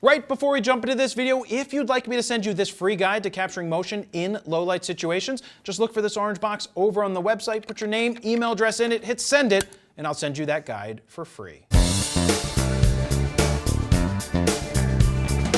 Right before we jump into this video, if you'd like me to send you this free guide to capturing motion in low light situations, just look for this orange box over on the website, put your name, email address in it, hit send it, and I'll send you that guide for free.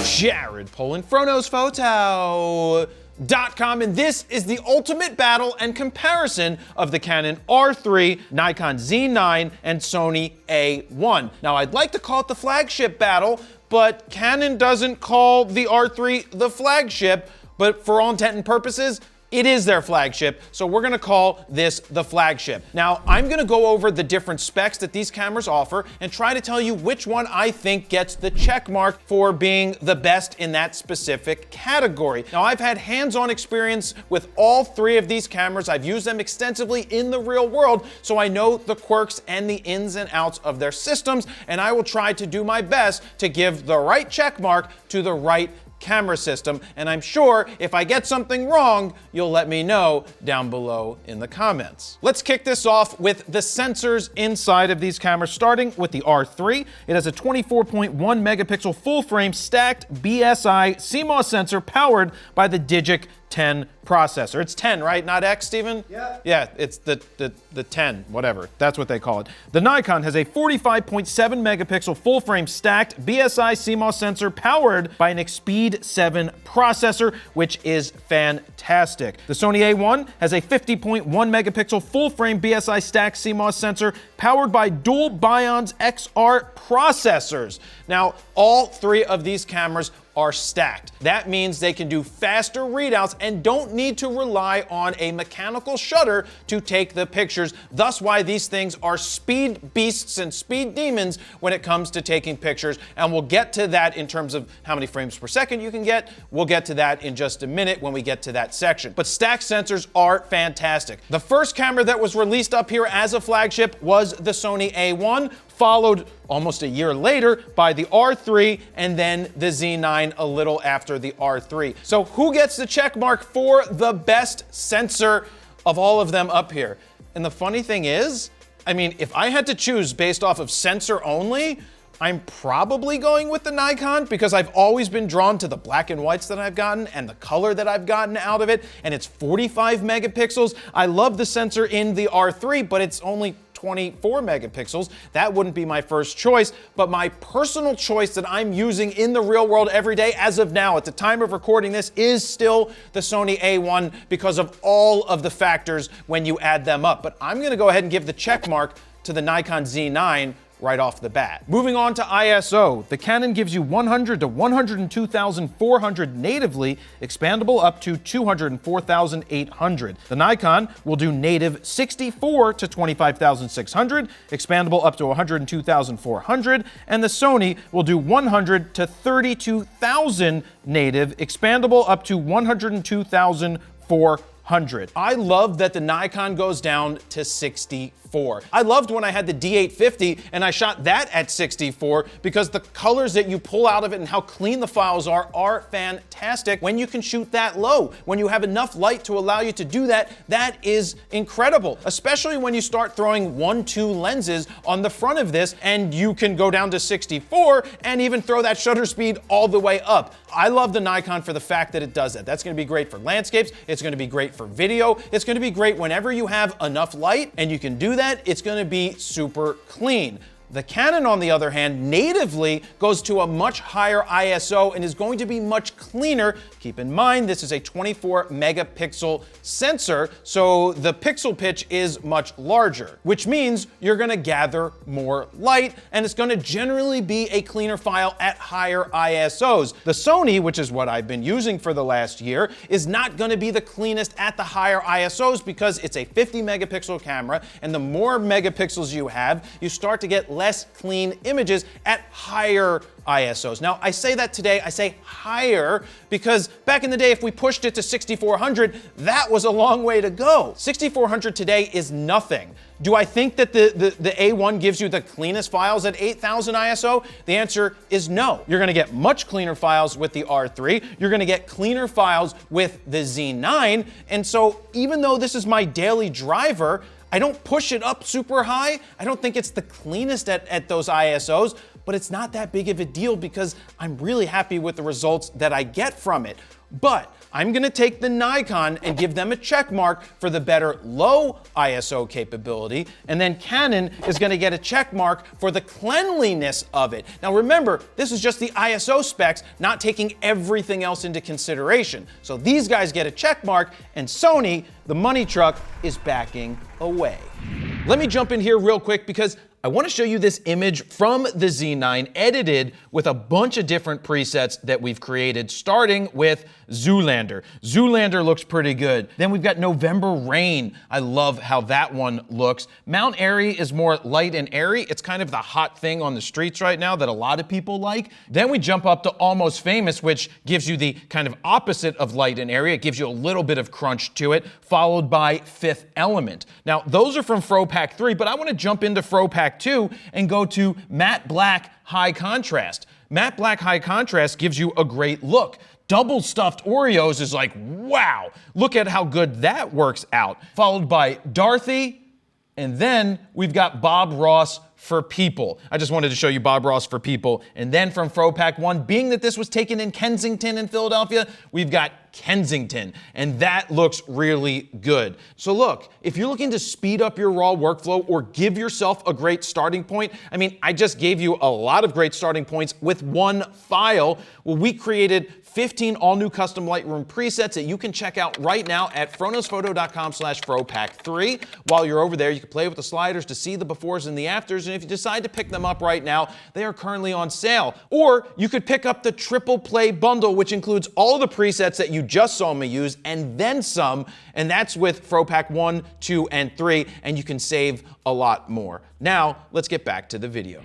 Jared Polin, FroKnowsPhoto.com, and this is the ultimate battle and comparison of the Canon R3, Nikon Z9, and Sony A1. Now, I'd like to call it the flagship battle, but Canon doesn't call the R3 the flagship, but for all intent and purposes, it is their flagship, so we're gonna call this the flagship. Now, I'm gonna go over the different specs that these cameras offer and try to tell you which one I think gets the check mark for being the best in that specific category. Now, I've had hands-on experience with all three of these cameras. I've used them extensively in the real world, so I know the quirks and the ins and outs of their systems, and I will try to do my best to give the right check mark to the right camera system, and I'm sure if I get something wrong, you'll let me know down below in the comments. Let's kick this off with the sensors inside of these cameras, starting with the R3. It has a 24.1 megapixel full-frame stacked BSI CMOS sensor powered by the Digic 10 processor. It's 10, right? Not X, Steven? Yeah. Yeah, it's the 10, whatever. That's what they call it. The Nikon has a 45.7 megapixel full-frame stacked BSI CMOS sensor powered by an Speed 7 processor, which is fantastic. The Sony A1 has a 50.1 megapixel full-frame BSI stacked CMOS sensor powered by dual Bions XR processors. Now, all three of these cameras are stacked. That means they can do faster readouts and don't need to rely on a mechanical shutter to take the pictures. Thus why these things are speed beasts and speed demons when it comes to taking pictures. And we'll get to that in terms of how many frames per second you can get. We'll get to that in just a minute when we get to that section. But stacked sensors are fantastic. The first camera that was released up here as a flagship was the Sony A1, followed almost a year later by the R3, and then the Z9 a little after the R3. So who gets the check mark for the best sensor of all of them up here? And the funny thing is, I mean, if I had to choose based off of sensor only, I'm probably going with the Nikon because I've always been drawn to the black and whites that I've gotten and the color that I've gotten out of it, and it's 45 megapixels. I love the sensor in the R3, but it's only 24 megapixels. That wouldn't be my first choice, but my personal choice that I'm using in the real world every day as of now, at the time of recording this, is still the Sony A1 because of all of the factors when you add them up. But I'm gonna go ahead and give the check mark to the Nikon Z9 right off the bat. Moving on to ISO, the Canon gives you 100 to 102,400 natively, expandable up to 204,800. The Nikon will do native 64 to 25,600, expandable up to 102,400, and the Sony will do 100 to 32,000 native, expandable up to 102,400. I love that the Nikon goes down to 64. I loved when I had the D850 and I shot that at 64 because the colors that you pull out of it and how clean the files are fantastic when you can shoot that low. When you have enough light to allow you to do that, that is incredible, especially when you start throwing 1.2 lenses on the front of this and you can go down to 64 and even throw that shutter speed all the way up. I love the Nikon for the fact that it does that. That's gonna be great for landscapes, it's gonna be great for video, it's gonna be great whenever you have enough light and you can do that, it's gonna be super clean. The Canon, on the other hand, natively goes to a much higher ISO and is going to be much cleaner. Keep in mind, this is a 24 megapixel sensor, so the pixel pitch is much larger, which means you're gonna gather more light, and it's gonna generally be a cleaner file at higher ISOs. The Sony, which is what I've been using for the last year, is not gonna be the cleanest at the higher ISOs because it's a 50 megapixel camera, and the more megapixels you have, you start to get less clean images at higher ISOs. Now, I say that today, I say higher, because back in the day, if we pushed it to 6400, that was a long way to go. 6400 today is nothing. Do I think that the A1 gives you the cleanest files at 8000 ISO? The answer is no. You're gonna get much cleaner files with the R3, you're gonna get cleaner files with the Z9, and so even though this is my daily driver, I don't push it up super high. I don't think it's the cleanest at those ISOs, but it's not that big of a deal because I'm really happy with the results that I get from it. But I'm gonna take the Nikon and give them a check mark for the better low ISO capability, and then Canon is gonna get a check mark for the cleanliness of it. Now remember, this is just the ISO specs, not taking everything else into consideration. So these guys get a check mark, and Sony, the money truck, is backing away. Let me jump in here real quick because I want to show you this image from the Z9 edited with a bunch of different presets that we've created, starting with Zoolander. Zoolander looks pretty good. Then we've got November Rain. I love how that one looks. Mount Airy is more light and airy. It's kind of the hot thing on the streets right now that a lot of people like. Then we jump up to Almost Famous, which gives you the kind of opposite of light and airy. It gives you a little bit of crunch to it, followed by Fifth Element. Now, those are from FroPack 3, but I want to jump into FroPack 2 and go to Matte Black High Contrast. Matte Black High Contrast gives you a great look. Double stuffed Oreos is like, wow, look at how good that works out. Followed by Dorothy, and then we've got Bob Ross for People. I just wanted to show you Bob Ross for People. And then from FroPack 1, being that this was taken in Kensington in Philadelphia, we've got Kensington, and that looks really good. So look, if you're looking to speed up your RAW workflow or give yourself a great starting point, I mean, I just gave you a lot of great starting points with one file. Well, we created 15 all-new custom Lightroom presets that you can check out right now at FroKnowsPhoto.com/FroPack3. While you're over there, you can play with the sliders to see the befores and the afters, and if you decide to pick them up right now, they are currently on sale. Or you could pick up the triple play bundle, which includes all the presets that you just saw me use and then some, and that's with FroPack 1, 2, and 3, and you can save a lot more. Now, let's get back to the video.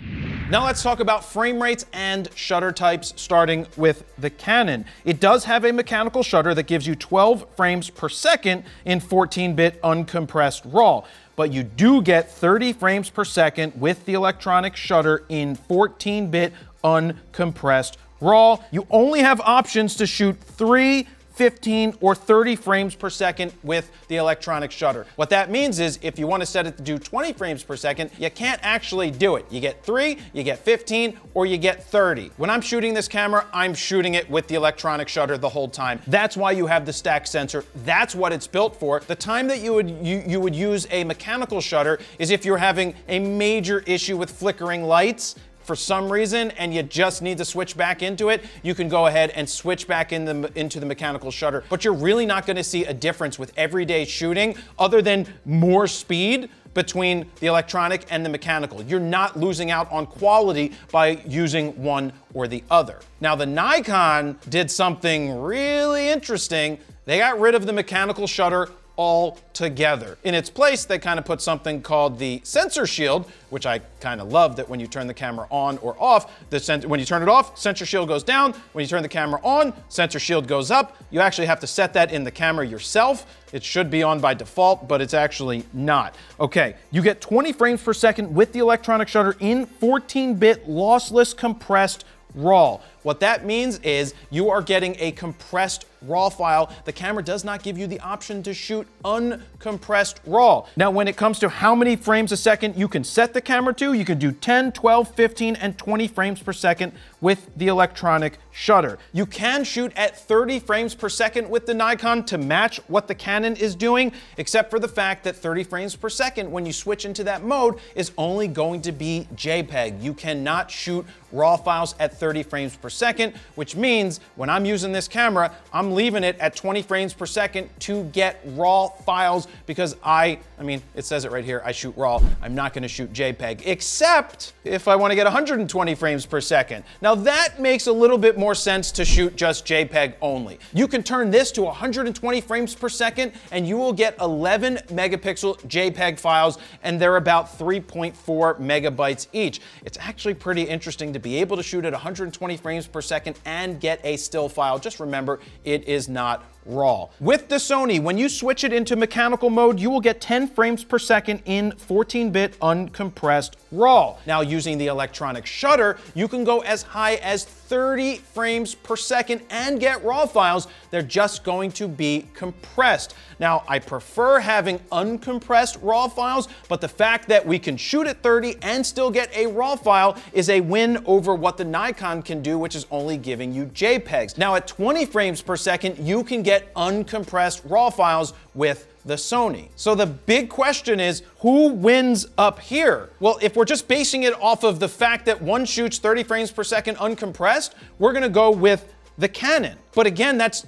Now let's talk about frame rates and shutter types, starting with the Canon. It does have a mechanical shutter that gives you 12 frames per second in 14-bit uncompressed RAW, but you do get 30 frames per second with the electronic shutter in 14-bit uncompressed RAW. You only have options to shoot 3, 15, or 30 frames per second with the electronic shutter. What that means is if you want to set it to do 20 frames per second, you can't actually do it. You get 3, you get 15, or you get 30. When I'm shooting this camera, I'm shooting it with the electronic shutter the whole time. That's why you have the stack sensor. That's what it's built for. The time that you would use a mechanical shutter is if you're having a major issue with flickering lights for some reason and you just need to switch back into it, you can go ahead and switch back into the mechanical shutter. But you're really not going to see a difference with everyday shooting other than more speed between the electronic and the mechanical. You're not losing out on quality by using one or the other. Now, the Nikon did something really interesting. They got rid of the mechanical shutter altogether. In its place, they kind of put something called the sensor shield, which I kind of love that when you turn the camera on or off, when you turn it off, sensor shield goes down. When you turn the camera on, sensor shield goes up. You actually have to set that in the camera yourself. It should be on by default, but it's actually not. Okay, you get 20 frames per second with the electronic shutter in 14-bit lossless compressed RAW. What that means is you are getting a compressed RAW file. The camera does not give you the option to shoot uncompressed RAW. Now, when it comes to how many frames a second you can set the camera to, you can do 10, 12, 15, and 20 frames per second with the electronic shutter. You can shoot at 30 frames per second with the Nikon to match what the Canon is doing, except for the fact that 30 frames per second, when you switch into that mode, is only going to be JPEG. You cannot shoot RAW files at 30 frames per second, which means when I'm using this camera, I'm leaving it at 20 frames per second to get RAW files because I mean, it says it right here, I shoot RAW. I'm not gonna shoot JPEG, except if I wanna get 120 frames per second. Now that makes a little bit more sense to shoot just JPEG only. You can turn this to 120 frames per second and you will get 11 megapixel JPEG files, and they're about 3.4 megabytes each. It's actually pretty interesting to be able to shoot at 120 frames per second and get a still file. Just remember, it is not RAW. With the Sony, when you switch it into mechanical mode, you will get 10 frames per second in 14-bit uncompressed RAW. Now, using the electronic shutter, you can go as high as 30 frames per second and get RAW files. They're just going to be compressed. Now, I prefer having uncompressed RAW files, but the fact that we can shoot at 30 and still get a RAW file is a win over what the Nikon can do, which is only giving you JPEGs. Now, at 20 frames per second, you can get uncompressed RAW files with the Sony. So the big question is, who wins up here? Well, if we're just basing it off of the fact that one shoots 30 frames per second uncompressed, we're gonna go with the Canon. But again, that's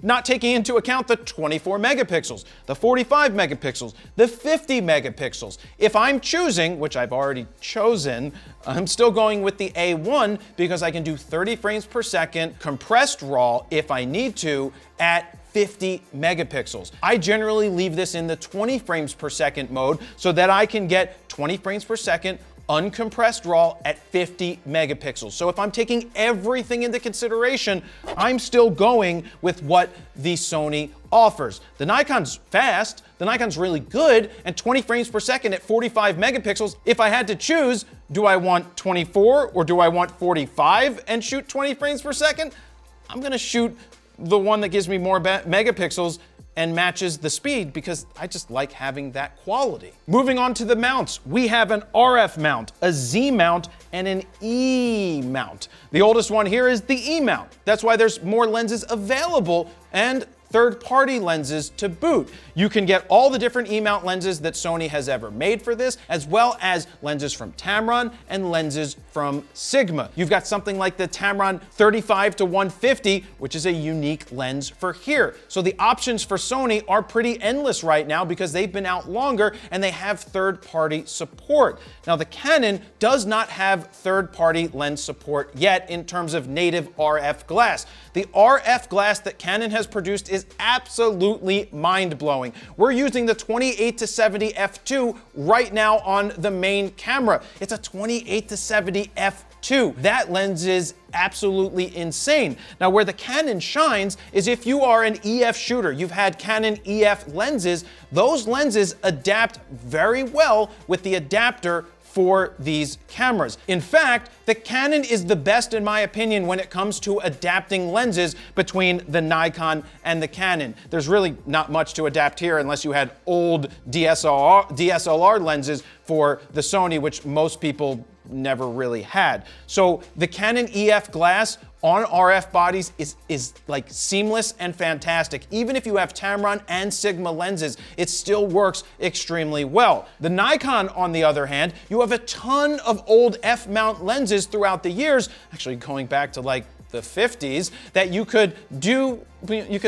not taking into account the 24 megapixels, the 45 megapixels, the 50 megapixels. If I'm choosing, which I've already chosen, I'm still going with the A1 because I can do 30 frames per second compressed RAW if I need to at 50 megapixels. I generally leave this in the 20 frames per second mode so that I can get 20 frames per second uncompressed RAW at 50 megapixels. So if I'm taking everything into consideration, I'm still going with what the Sony offers. The Nikon's fast, the Nikon's really good, and 20 frames per second at 45 megapixels. If I had to choose, do I want 24 or do I want 45 and shoot 20 frames per second? I'm gonna shoot the one that gives me more megapixels and matches the speed because I just like having that quality. Moving on to the mounts, we have an RF mount, a Z mount, and an E mount. The oldest one here is the E mount. That's why there's more lenses available and third-party lenses to boot. You can get all the different E-mount lenses that Sony has ever made for this, as well as lenses from Tamron and lenses from Sigma. You've got something like the Tamron 35 to 150, which is a unique lens for here. So the options for Sony are pretty endless right now because they've been out longer and they have third-party support. Now, the Canon does not have third-party lens support yet in terms of native RF glass. The RF glass that Canon has produced is absolutely mind-blowing. We're using the 28 to 70 f2 right now on the main camera. It's a 28 to 70 f2. That lens is absolutely insane. Now, where the Canon shines is if you are an EF shooter, you've had Canon EF lenses, those lenses adapt very well with the adapter for these cameras. In fact, the Canon is the best, in my opinion, when it comes to adapting lenses between the Nikon and the Canon. There's really not much to adapt here unless you had old DSLR lenses for the Sony, which most people never really had. So the Canon EF glass on RF bodies is like seamless and fantastic. Even if you have Tamron and Sigma lenses, it still works extremely well. The Nikon, on the other hand, you have a ton of old F-mount lenses throughout the years, actually going back to like the 50s, that you could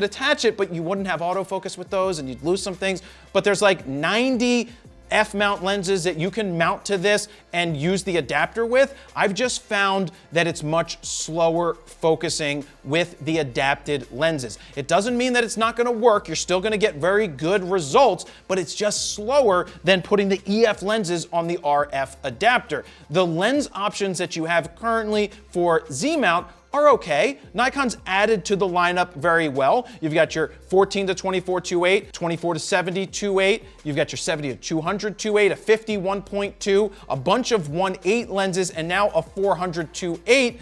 attach it, but you wouldn't have autofocus with those and you'd lose some things. But there's like 90 F-mount lenses that you can mount to this and use the adapter with. I've just found that it's much slower focusing with the adapted lenses. It doesn't mean that it's not gonna work. You're still gonna get very good results, but it's just slower than putting the EF lenses on the RF adapter. The lens options that you have currently for Z-mount are okay. Nikon's added to the lineup very well. You've got your 14 to 24 2.8, 24 to 70 2.8, you've got your 70 to 200 2.8, a 50 1.2, a bunch of 1.8 lenses, and now a 400 2.8.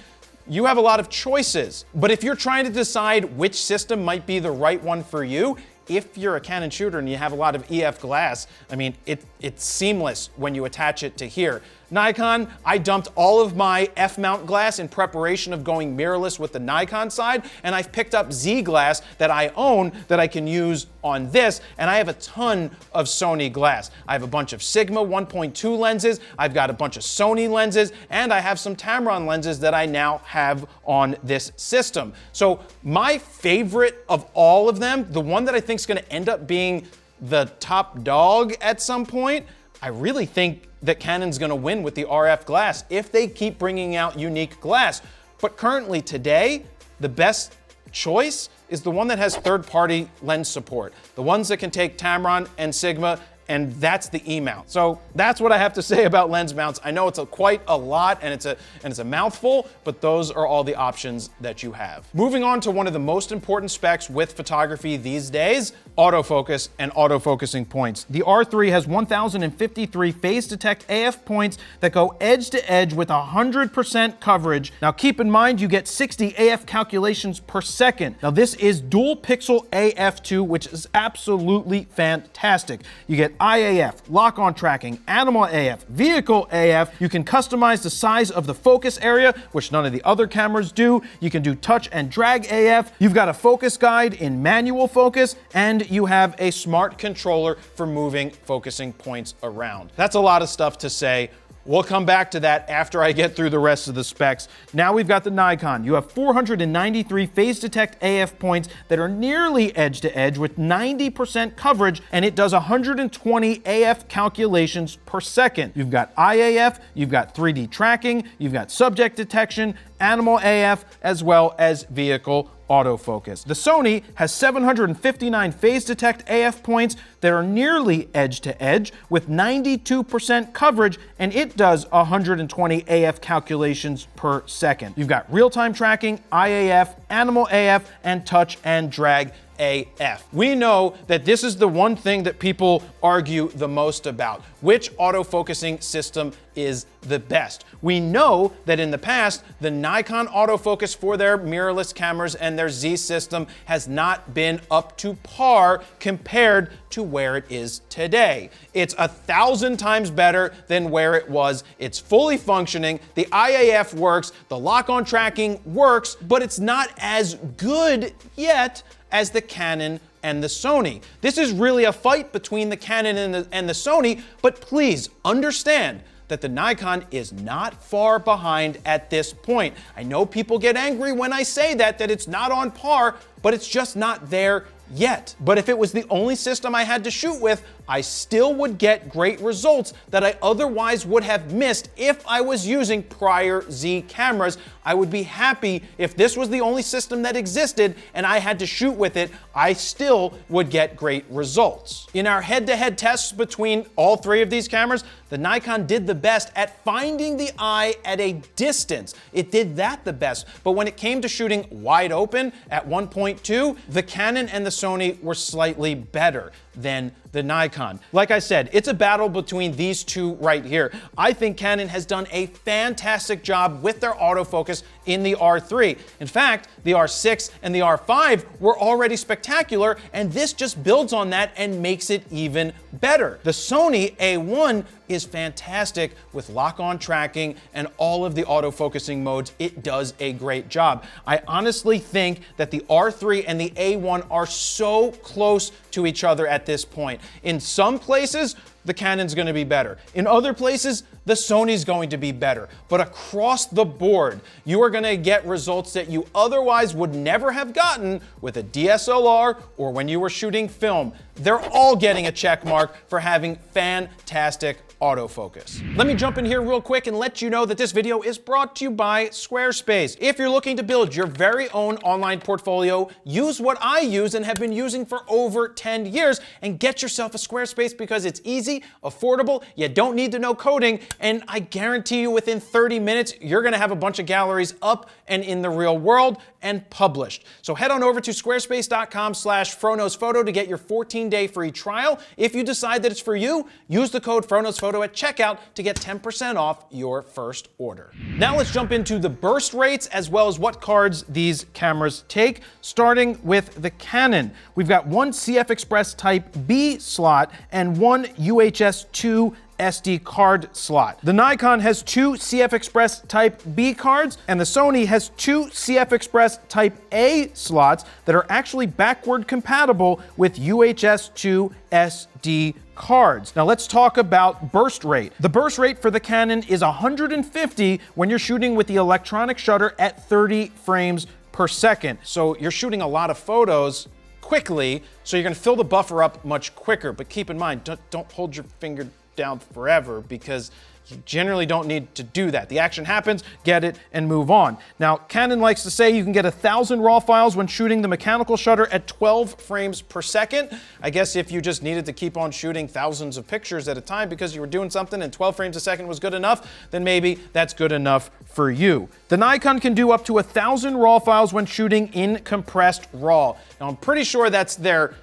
You have a lot of choices. But if you're trying to decide which system might be the right one for you, if you're a Canon shooter and you have a lot of EF glass, I mean, it's seamless when you attach it to here. Nikon, I dumped all of my F-mount glass in preparation of going mirrorless with the Nikon side, and I've picked up Z glass that I own that I can use on this, and I have a ton of Sony glass. I have a bunch of Sigma 1.2 lenses, I've got a bunch of Sony lenses, and I have some Tamron lenses that I now have on this system. So my favorite of all of them, the one that I think is going to end up being the top dog at some point, I really think that Canon's gonna win with the RF glass if they keep bringing out unique glass. But currently today, the best choice is the one that has third-party lens support. The ones that can take Tamron and Sigma and that's the E mount. So that's what I have to say about lens mounts. I know it's quite a lot and it's a mouthful, but those are all the options that you have. Moving on to one of the most important specs with photography these days, autofocus and autofocusing points. The R3 has 1,053 phase detect AF points that go edge to edge with 100% coverage. Now keep in mind you get 60 AF calculations per second. Now this is dual pixel AF2, which is absolutely fantastic. You get IAF, lock-on tracking, animal AF, vehicle AF. You can customize the size of the focus area, which none of the other cameras do. You can do touch and drag AF. You've got a focus guide in manual focus, and you have a smart controller for moving focusing points around. That's a lot of stuff to say. We'll come back to that after I get through the rest of the specs. Now we've got the Nikon. You have 493 phase detect AF points that are nearly edge to edge with 90% coverage, and it does 120 AF calculations per second. You've got IAF, you've got 3D tracking, you've got subject detection, animal AF, as well as vehicle autofocus. The Sony has 759 phase detect AF points that are nearly edge to edge with 92% coverage, and it does 120 AF calculations per second. You've got real-time tracking, IAF, animal AF, and touch and drag AF. We know that this is the one thing that people argue the most about. Which autofocusing system is the best? We know that in the past, the Nikon autofocus for their mirrorless cameras and their Z system has not been up to par compared to where it is today. It's 1,000 times better than where it was. It's fully functioning. The IAF works, the lock-on tracking works, but it's not as good yet as the Canon and the Sony. This is really a fight between the Canon and the Sony, but please understand that the Nikon is not far behind at this point. I know people get angry when I say that it's not on par, but it's just not there yet. But if it was the only system I had to shoot with, I still would get great results that I otherwise would have missed if I was using prior Z cameras. I would be happy if this was the only system that existed and I had to shoot with it, I still would get great results. In our head-to-head tests between all three of these cameras, the Nikon did the best at finding the eye at a distance. It did that the best, but when it came to shooting wide open at 1.2, the Canon and the Sony were slightly better than the Nikon. Like I said, it's a battle between these two right here. I think Canon has done a fantastic job with their autofocus in the R3. In fact, the R6 and the R5 were already spectacular, and this just builds on that and makes it even better. The Sony A1 is fantastic with lock-on tracking and all of the autofocusing modes. It does a great job. I honestly think that the R3 and the A1 are so close to each other at this point. In some places, the Canon's going to be better. In other places, the Sony's going to be better. But across the board, you are going to get results that you otherwise would never have gotten with a DSLR or when you were shooting film. They're all getting a check mark for having fantastic autofocus. Let me jump in here real quick and let you know that this video is brought to you by Squarespace. If you're looking to build your very own online portfolio, use what I use and have been using for over 10 years and get yourself a Squarespace because it's easy, affordable, you don't need to know coding, and I guarantee you within 30 minutes, you're gonna have a bunch of galleries up and in the real world and published. So head on over to squarespace.com/FroKnowsPhoto to get your 14-day free trial. If you decide that it's for you, use the code FroKnowsPhoto at checkout to get 10% off your first order. Now let's jump into the burst rates as well as what cards these cameras take, starting with the Canon. We've got one CF Express Type B slot and one UHS 2 SD card slot. The Nikon has two CF Express Type B cards, and the Sony has two CF Express Type A slots that are actually backward compatible with UHS 2 SD cards. Now let's talk about burst rate. The burst rate for the Canon is 150 when you're shooting with the electronic shutter at 30 frames per second. So you're shooting a lot of photos quickly, so you're gonna fill the buffer up much quicker. But keep in mind, don't hold your finger down forever because You generally don't need to do that. The action happens, get it, and move on. Now, Canon likes to say you can get 1,000 RAW files when shooting the mechanical shutter at 12 frames per second. I guess if you just needed to keep on shooting thousands of pictures at a time because you were doing something and 12 frames a second was good enough, then maybe that's good enough for you. The Nikon can do up to 1,000 RAW files when shooting in compressed RAW. Now, I'm pretty sure that's their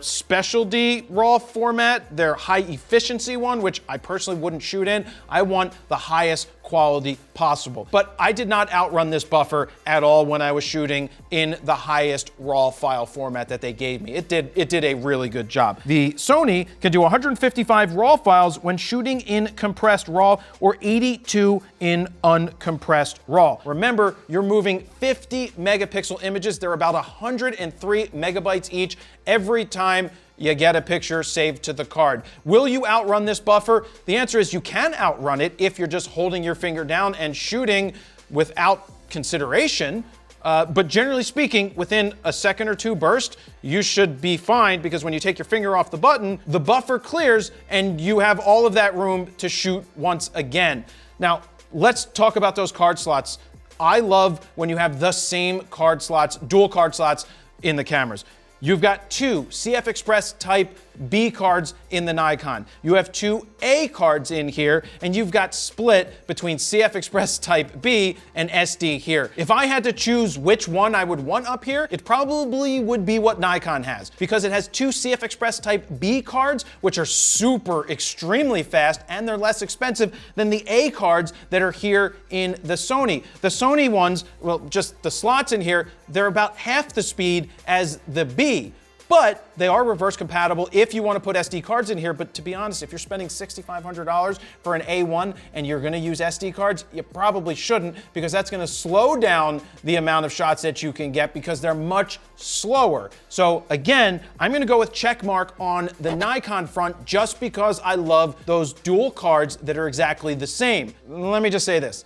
specialty RAW format, their high efficiency one, which I personally wouldn't shoot in. I want the highest quality possible. But I did not outrun this buffer at all when I was shooting in the highest RAW file format that they gave me. It did a really good job. The Sony can do 155 RAW files when shooting in compressed RAW or 82 in uncompressed RAW. Remember, you're moving 50 megapixel images. They're about 103 megabytes each every time you get a picture saved to the card. Will you outrun this buffer? The answer is you can outrun it if you're just holding your finger down and shooting without consideration. But generally speaking, within a second or two burst, you should be fine, because when you take your finger off the button, the buffer clears and you have all of that room to shoot once again. Now, let's talk about those card slots. I love when you have the same card slots, dual card slots in the cameras. You've got two CF Express Type B cards in the Nikon. You have two A cards in here, and you've got split between CF Express Type B and SD here. If I had to choose which one I would want up here, it probably would be what Nikon has, because it has two CF Express Type B cards, which are super extremely fast, and they're less expensive than the A cards that are here in the Sony. The Sony ones, well, just the slots in here, they're about half the speed as the B. But they are reverse compatible if you want to put SD cards in here. But to be honest, if you're spending $6,500 for an A1 and you're going to use SD cards, you probably shouldn't, because that's going to slow down the amount of shots that you can get, because they're much slower. So again, I'm going to go with check mark on the Nikon front, just because I love those dual cards that are exactly the same. Let me just say this.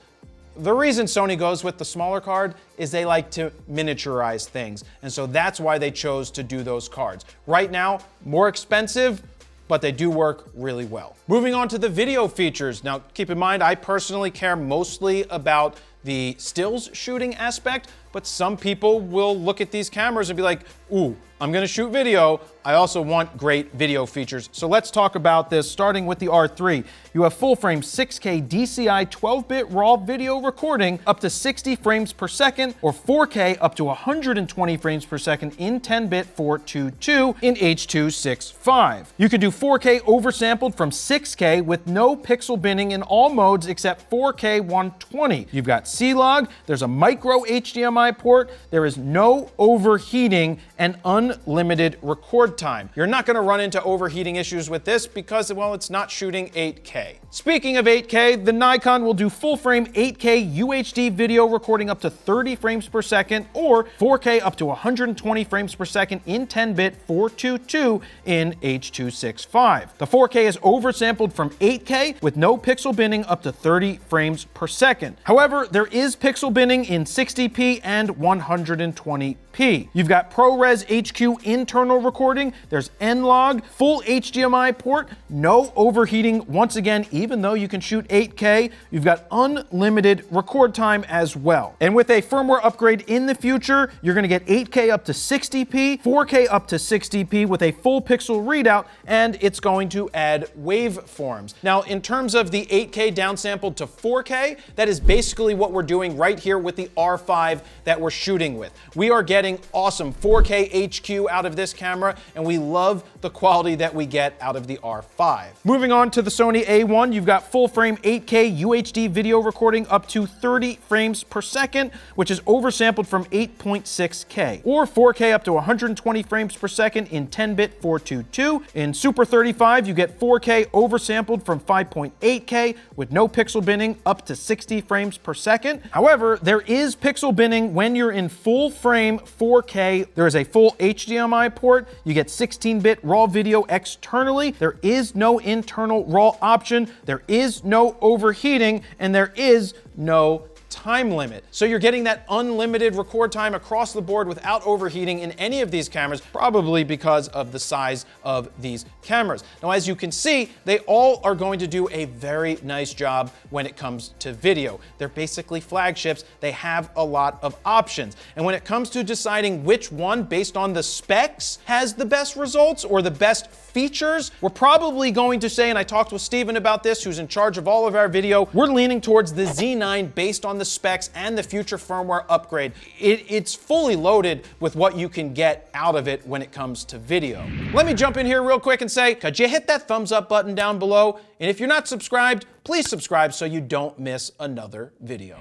The reason Sony goes with the smaller card is they like to miniaturize things, and so that's why they chose to do those cards. Right now, more expensive, but they do work really well. Moving on to the video features. Now, keep in mind, I personally care mostly about the stills shooting aspect, but some people will look at these cameras and be like, ooh, I'm gonna shoot video. I also want great video features. So let's talk about this, starting with the R3. You have full frame 6K DCI 12-bit RAW video recording up to 60 frames per second, or 4K up to 120 frames per second in 10-bit 422 in H.265. You can do 4K oversampled from 6K with no pixel binning in all modes except 4K 120. You've got C-Log, there's a micro HDMI port, there is no overheating, and unlimited record time. You're not going to run into overheating issues with this because, well, it's not shooting 8K. Speaking of 8K, the Nikon will do full frame 8K UHD video recording up to 30 frames per second, or 4K up to 120 frames per second in 10-bit 422 in H.265. The 4K is oversampled from 8K with no pixel binning up to 30 frames per second. However, there is pixel binning in 60p and 120p. You've got ProRes HQ internal recording, there's N-Log, full HDMI port, no overheating once again, even though you can shoot 8K. You've got unlimited record time as well. And with a firmware upgrade in the future, you're gonna get 8K up to 60p, 4K up to 60p with a full pixel readout, and it's going to add waveforms. Now, in terms of the 8K downsampled to 4K, that is basically what we're doing right here with the R5 that we're shooting with. We are getting awesome 4K HQ out of this camera, and we love the quality that we get out of the R5. Moving on to the Sony A1, you've got full frame 8K UHD video recording up to 30 frames per second, which is oversampled from 8.6K, or 4K up to 120 frames per second in 10-bit 422. In Super 35, you get 4K oversampled from 5.8K with no pixel binning up to 60 frames per second. However, there is pixel binning when you're in full frame 4K. There is a full HDMI port. You get 16-bit RAW video externally. There is no internal RAW option. There is no overheating, and there is no time limit. So you're getting that unlimited record time across the board without overheating in any of these cameras, probably because of the size of these cameras. Now, as you can see, they all are going to do a very nice job when it comes to video. They're basically flagships. They have a lot of options. And when it comes to deciding which one, based on the specs, has the best results or the best features, we're probably going to say, and I talked with Steven about this, who's in charge of all of our video, we're leaning towards the Z9 based on the specs and the future firmware upgrade. It's fully loaded with what you can get out of it when it comes to video. Let me jump in here real quick and say, could you hit that thumbs up button down below? And if you're not subscribed, please subscribe so you don't miss another video.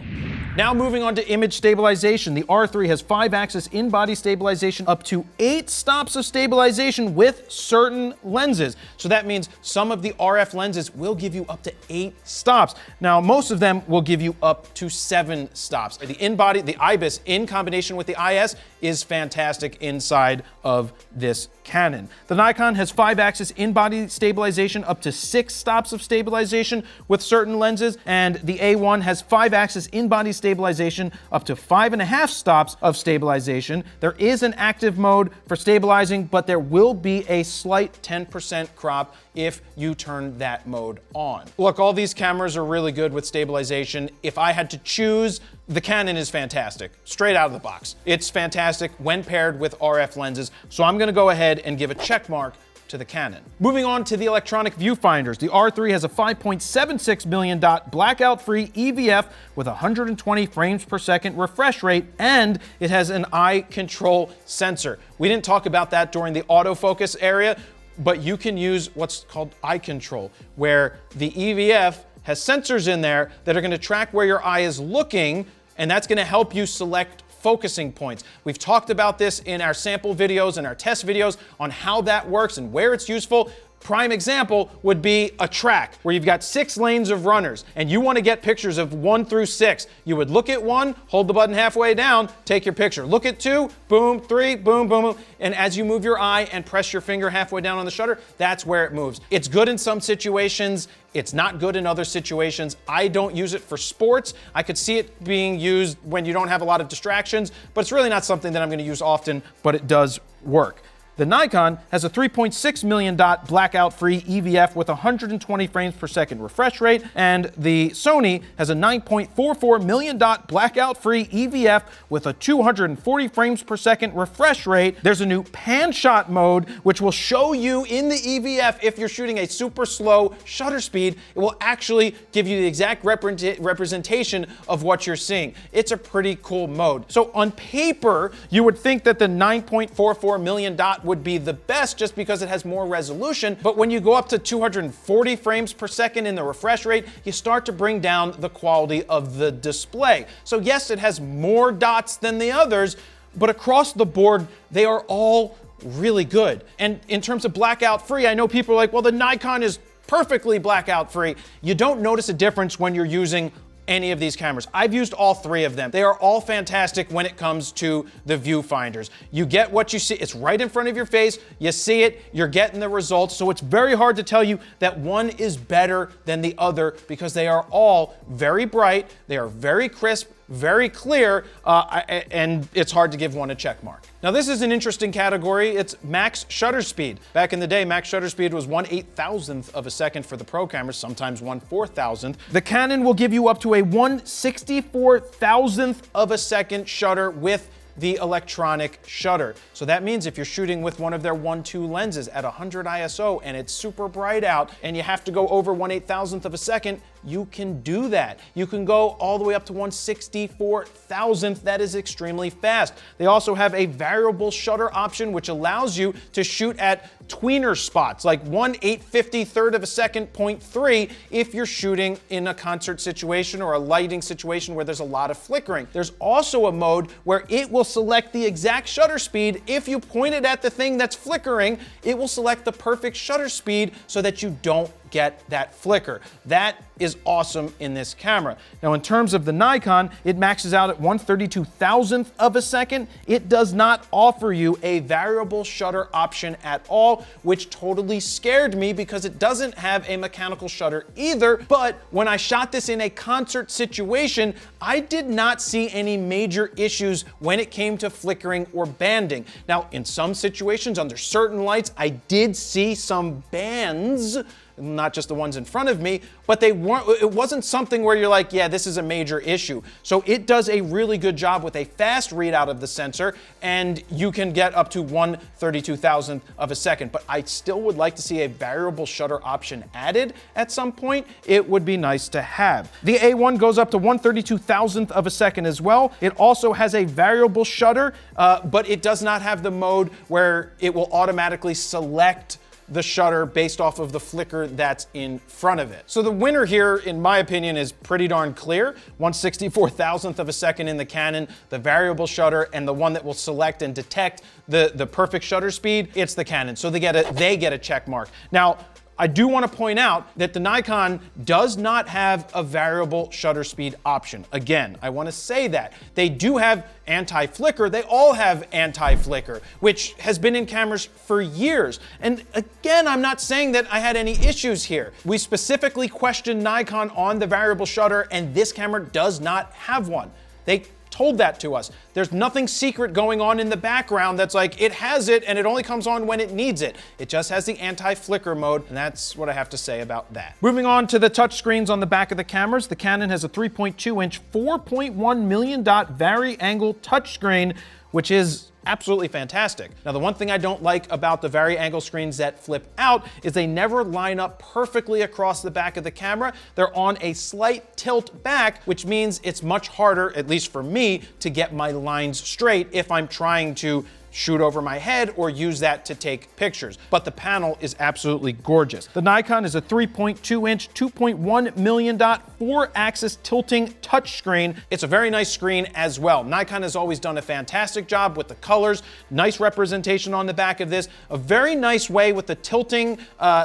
Now moving on to image stabilization. The R3 has 5-axis in-body stabilization, up to 8 stops of stabilization with certain lenses. So that means some of the RF lenses will give you up to 8 stops. Now, most of them will give you up to 7 stops. The in-body, the IBIS in combination with the IS is fantastic inside of this Canon. The Nikon has 5-axis in-body stabilization, up to 6 stops of stabilization with certain lenses, and the A1 has 5-axis in-body stabilization, up to 5.5 stops of stabilization. There is an active mode for stabilizing, but there will be a slight 10% crop if you turn that mode on. Look, all these cameras are really good with stabilization. If I had to choose, the Canon is fantastic, straight out of the box. It's fantastic when paired with RF lenses, so I'm gonna go ahead and give a check mark to the Canon. Moving on to the electronic viewfinders, the R3 has a 5.76 million dot blackout-free EVF with 120 frames per second refresh rate, and it has an eye control sensor. We didn't talk about that during the autofocus area, but you can use what's called eye control, where the EVF has sensors in there that are going to track where your eye is looking, and that's going to help you select focusing points. We've talked about this in our sample videos and our test videos on how that works and where it's useful. Prime example would be a track where you've got 6 lanes of runners and you want to get pictures of 1 through 6. You would look at 1, hold the button halfway down, take your picture. Look at 2, boom, 3, boom, boom, boom. And as you move your eye and press your finger halfway down on the shutter, that's where it moves. It's good in some situations. It's not good in other situations. I don't use it for sports. I could see it being used when you don't have a lot of distractions, but it's really not something that I'm going to use often, but it does work. The Nikon has a 3.6 million dot blackout-free EVF with 120 frames per second refresh rate, and the Sony has a 9.44 million dot blackout-free EVF with a 240 frames per second refresh rate. There's a new pan shot mode, which will show you in the EVF if you're shooting a super slow shutter speed. It will actually give you the exact representation of what you're seeing. It's a pretty cool mode. So on paper, you would think that the 9.44 million dot would be the best just because it has more resolution, but when you go up to 240 frames per second in the refresh rate, you start to bring down the quality of the display. So yes, it has more dots than the others, but across the board, they are all really good. And in terms of blackout free, I know people are like, well, the Nikon is perfectly blackout free. You don't notice a difference when you're using any of these cameras. I've used all 3 of them. They are all fantastic when it comes to the viewfinders. You get what you see. It's right in front of your face. You see it. You're getting the results. So it's very hard to tell you that one is better than the other because they are all very bright. They are very crisp, very clear, and it's hard to give one a check mark. Now this is an interesting category. It's max shutter speed. Back in the day, max shutter speed was 1/8,000th of a second for the pro cameras, sometimes 1/4,000th. The Canon will give you up to a 1/64,000th of a second shutter with the electronic shutter. So that means if you're shooting with one of their 1.2 lenses at 100 ISO and it's super bright out and you have to go over 1/8,000th of a second, you can do that. You can go all the way up to 1/64,000th. That is extremely fast. They also have a variable shutter option, which allows you to shoot at tweener spots, like 1/853rd of a second, 0.3, if you're shooting in a concert situation or a lighting situation where there's a lot of flickering. There's also a mode where it will select the exact shutter speed. If you point it at the thing that's flickering, it will select the perfect shutter speed so that you don't get that flicker. That is awesome in this camera. Now, in terms of the Nikon, it maxes out at 1/32,000th of a second. It does not offer you a variable shutter option at all, which totally scared me because it doesn't have a mechanical shutter either. But when I shot this in a concert situation, I did not see any major issues when it came to flickering or banding. Now, in some situations, under certain lights, I did see some bands, not just the ones in front of me, but it wasn't something where you're like, yeah, this is a major issue. So it does a really good job with a fast readout of the sensor, and you can get up to 1/32,000th of a second. But I still would like to see a variable shutter option added at some point. It would be nice to have. The A1 goes up to 1/32,000th of a second as well. It also has a variable shutter, but it does not have the mode where it will automatically select the shutter based off of the flicker that's in front of it. So the winner here, in my opinion, is pretty darn clear. 1/64,000th of a second in the Canon, the variable shutter, and the one that will select and detect the perfect shutter speed, it's the Canon. So they get a check mark. Now, I do want to point out that the Nikon does not have a variable shutter speed option. Again, I want to say that. They do have anti-flicker. They all have anti-flicker, which has been in cameras for years. And again, I'm not saying that I had any issues here. We specifically questioned Nikon on the variable shutter, and this camera does not have one. They told that to us. There's nothing secret going on in the background that's like, it has it and it only comes on when it needs it. It just has the anti-flicker mode, and that's what I have to say about that. Moving on to the touch screens on the back of the cameras, the Canon has a 3.2-inch, 4.1 million dot vari-angle touchscreen, which is absolutely fantastic. Now, the one thing I don't like about the vari-angle screens that flip out is they never line up perfectly across the back of the camera. They're on a slight tilt back, which means it's much harder, at least for me, to get my lines straight if I'm trying to shoot over my head or use that to take pictures. But the panel is absolutely gorgeous. The Nikon is a 3.2-inch, 2.1 million dot, 4-axis tilting touchscreen. It's a very nice screen as well. Nikon has always done a fantastic job with the colors, nice representation on the back of this, a very nice way with the tilting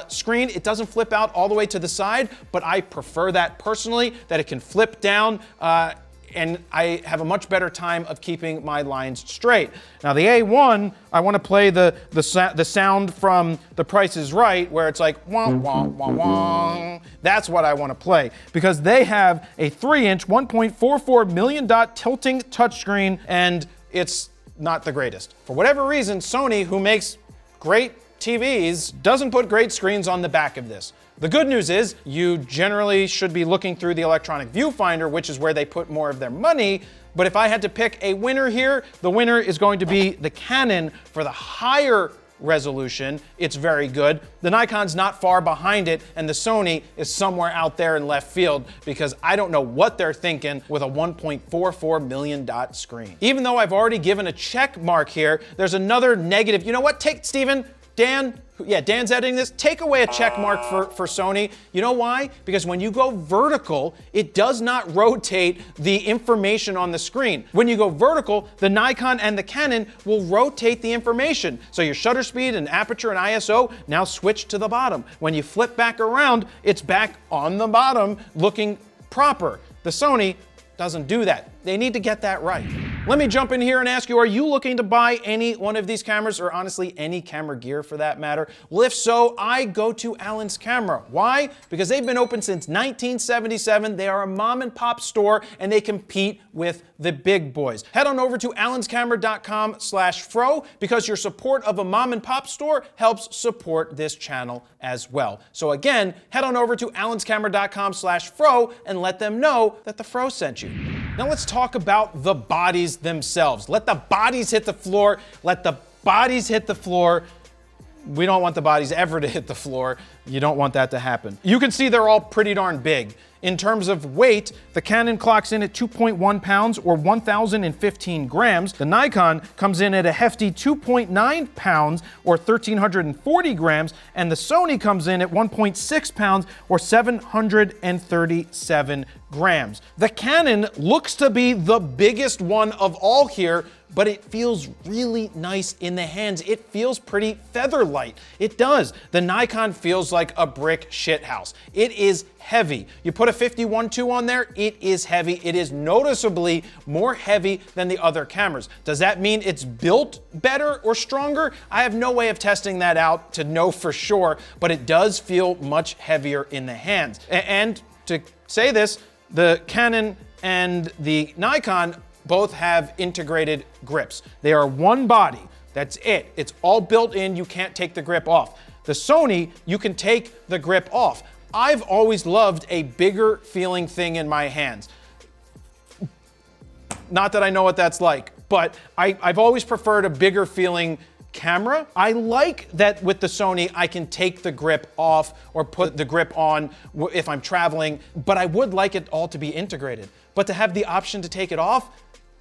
screen. It doesn't flip out all the way to the side, but I prefer that personally, that it can flip down, and I have a much better time of keeping my lines straight. Now, the A1, I want to play the sound from The Price is Right, where it's like, wah, wah, wah, wah. That's what I want to play, because they have a 3-inch, 1.44 million dot tilting touchscreen, and it's not the greatest. For whatever reason, Sony, who makes great TVs, doesn't put great screens on the back of this. The good news is you generally should be looking through the electronic viewfinder, which is where they put more of their money. But if I had to pick a winner here, the winner is going to be the Canon for the higher resolution. It's very good. The Nikon's not far behind it, and the Sony is somewhere out there in left field, because I don't know what they're thinking with a 1.44 million dot screen. Even though I've already given a check mark here, there's another negative. You know what? Dan's editing this. Take away a check mark for Sony. You know why? Because when you go vertical, it does not rotate the information on the screen. When you go vertical, the Nikon and the Canon will rotate the information. So your shutter speed and aperture and ISO now switch to the bottom. When you flip back around, it's back on the bottom looking proper. The Sony doesn't do that. They need to get that right. Let me jump in here and ask you, are you looking to buy any one of these cameras, or honestly any camera gear for that matter? Well, if so, I go to Allen's Camera. Why? Because they've been open since 1977. They are a mom and pop store, and they compete with the big boys. Head on over to allenscamera.com/fro, because your support of a mom and pop store helps support this channel as well. So again, head on over to allenscamera.com/fro and let them know that the Fro sent you. Now let's talk about the bodies themselves. Let the bodies hit the floor. Let the bodies hit the floor. We don't want the bodies ever to hit the floor. You don't want that to happen. You can see they're all pretty darn big. In terms of weight, the Canon clocks in at 2.1 pounds or 1,015 grams. The Nikon comes in at a hefty 2.9 pounds or 1,340 grams, and the Sony comes in at 1.6 pounds or 737 grams. The Canon looks to be the biggest one of all here, but it feels really nice in the hands. It feels pretty feather light. It does. The Nikon feels like a brick shithouse. It is heavy. You put a 51.2 on there, it is heavy. It is noticeably more heavy than the other cameras. Does that mean it's built better or stronger? I have no way of testing that out to know for sure, but it does feel much heavier in the hands. And to say this, the Canon and the Nikon both have integrated grips. They are one body. That's it. It's all built in. You can't take the grip off. The Sony, you can take the grip off. I've always loved a bigger feeling thing in my hands. Not that I know what that's like, but I've always preferred a bigger feeling camera. I like that with the Sony, I can take the grip off or put the grip on if I'm traveling, but I would like it all to be integrated. But to have the option to take it off,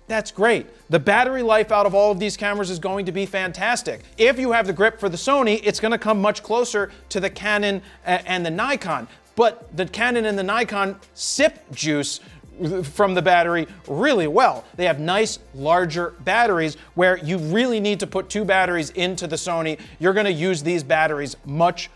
that's great. The battery life out of all of these cameras is going to be fantastic. If you have the grip for the Sony, it's going to come much closer to the Canon and the Nikon. But the Canon and the Nikon sip juice from the battery really well. They have nice, larger batteries where you really need to put two batteries into the Sony. You're going to use these batteries much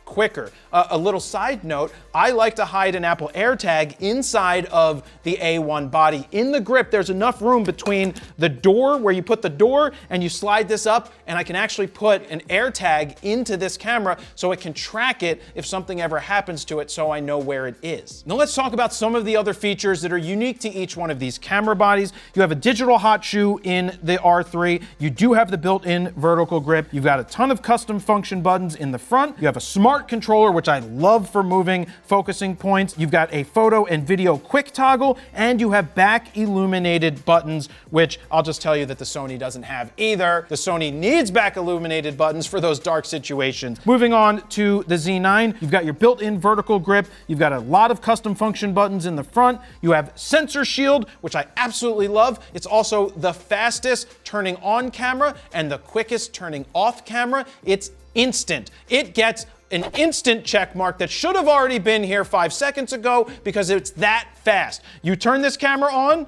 quicker. A little side note, I like to hide an Apple AirTag inside of the A1 body. In the grip, there's enough room between the door where you put the door and you slide this up, and I can actually put an AirTag into this camera so it can track it if something ever happens to it, so I know where it is. Now let's talk about some of the other features that are unique to each one of these camera bodies. You have a digital hot shoe in the R3. You do have the built-in vertical grip. You've got a ton of custom function buttons in the front. You have a smart controller, which I love for moving focusing points. You've got a photo and video quick toggle, and you have back illuminated buttons, which I'll just tell you that the Sony doesn't have either. The Sony needs back illuminated buttons for those dark situations. Moving on to the Z9, you've got your built-in vertical grip. You've got a lot of custom function buttons in the front. You have sensor shield, which I absolutely love. It's also the fastest turning on camera and the quickest turning off camera. It's instant. It gets an instant check mark that should have already been here 5 seconds ago because it's that fast. You turn this camera on,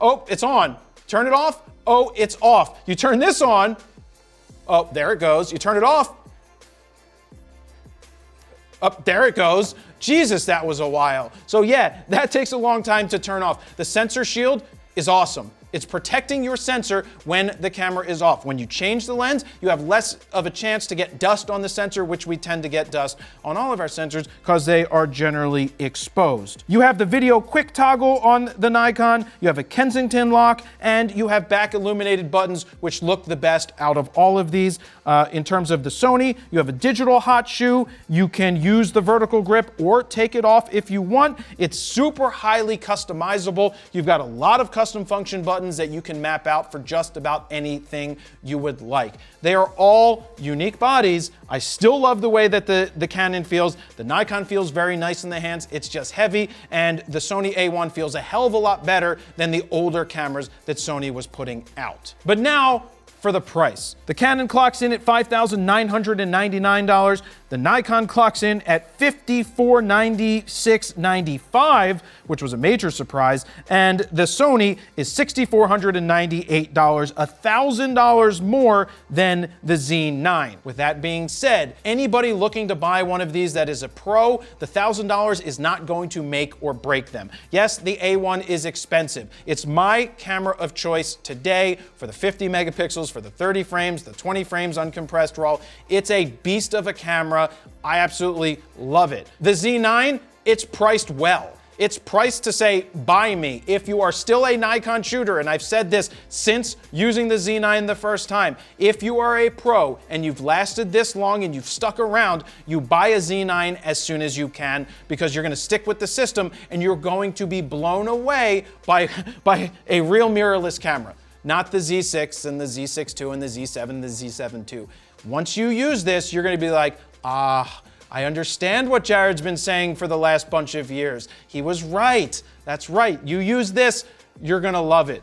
oh, it's on. Turn it off, oh, it's off. You turn this on, oh, there it goes. You turn it off, oh, there it goes. Jesus, that was a while. So yeah, that takes a long time to turn off. The sensor shield is awesome. It's protecting your sensor when the camera is off. When you change the lens, you have less of a chance to get dust on the sensor, which we tend to get dust on all of our sensors because they are generally exposed. You have the video quick toggle on the Nikon, you have a Kensington lock, and you have back illuminated buttons, which look the best out of all of these. In terms of the Sony, you have a digital hot shoe. You can use the vertical grip or take it off if you want. It's super highly customizable. You've got a lot of custom function buttons that you can map out for just about anything you would like. They are all unique bodies. I still love the way that the Canon feels. The Nikon feels very nice in the hands. It's just heavy, and the Sony A1 feels a hell of a lot better than the older cameras that Sony was putting out. But now, for the price. The Canon clocks in at $5,999. The Nikon clocks in at $5,496.95, which was a major surprise, and the Sony is $6,498, $1,000 more than the Z9. With that being said, anybody looking to buy one of these that is a pro, the $1,000 is not going to make or break them. Yes, the A1 is expensive. It's my camera of choice today for the 50 megapixels, for the 30 frames, the 20 frames uncompressed RAW. It's a beast of a camera. I absolutely love it. The Z9, it's priced well. It's priced to say, buy me. If you are still a Nikon shooter, and I've said this since using the Z9 the first time, if you are a pro and you've lasted this long and you've stuck around, you buy a Z9 as soon as you can because you're gonna stick with the system and you're going to be blown away by a real mirrorless camera. Not the Z6 and the Z6 II and the Z7 and the Z7 II. Once you use this, you're gonna be like, I I understand what Jared's been saying for the last bunch of years. He was right. That's right. You use this, you're gonna love it.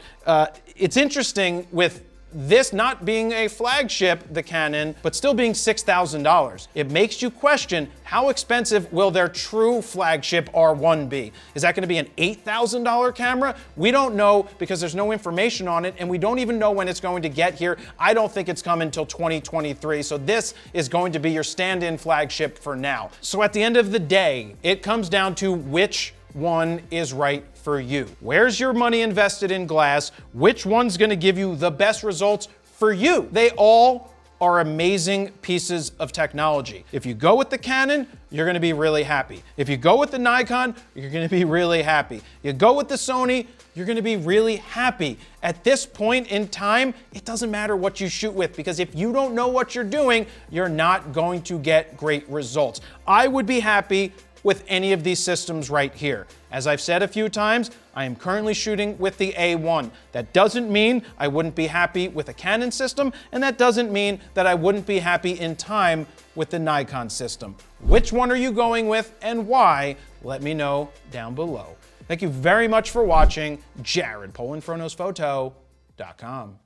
It's interesting with this not being a flagship, the Canon, but still being $6,000. It makes you question, how expensive will their true flagship R1 be? Is that gonna be an $8,000 camera? We don't know because there's no information on it, and we don't even know when it's going to get here. I don't think it's coming until 2023, so this is going to be your stand-in flagship for now. So at the end of the day, it comes down to which one is right for you. Where's your money invested in glass? Which one's gonna give you the best results for you? They all are amazing pieces of technology. If you go with the Canon, you're gonna be really happy. If you go with the Nikon, you're gonna be really happy. You go with the Sony, you're gonna be really happy. At this point in time, it doesn't matter what you shoot with, because if you don't know what you're doing, you're not going to get great results. I would be happy with any of these systems right here. As I've said a few times, I am currently shooting with the A1. That doesn't mean I wouldn't be happy with a Canon system, and that doesn't mean that I wouldn't be happy in time with the Nikon system. Which one are you going with and why? Let me know down below. Thank you very much for watching. Jared, Polin, FroKnowsPhoto.com.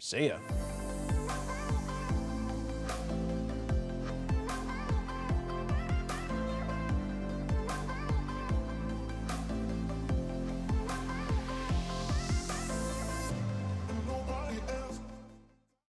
See ya.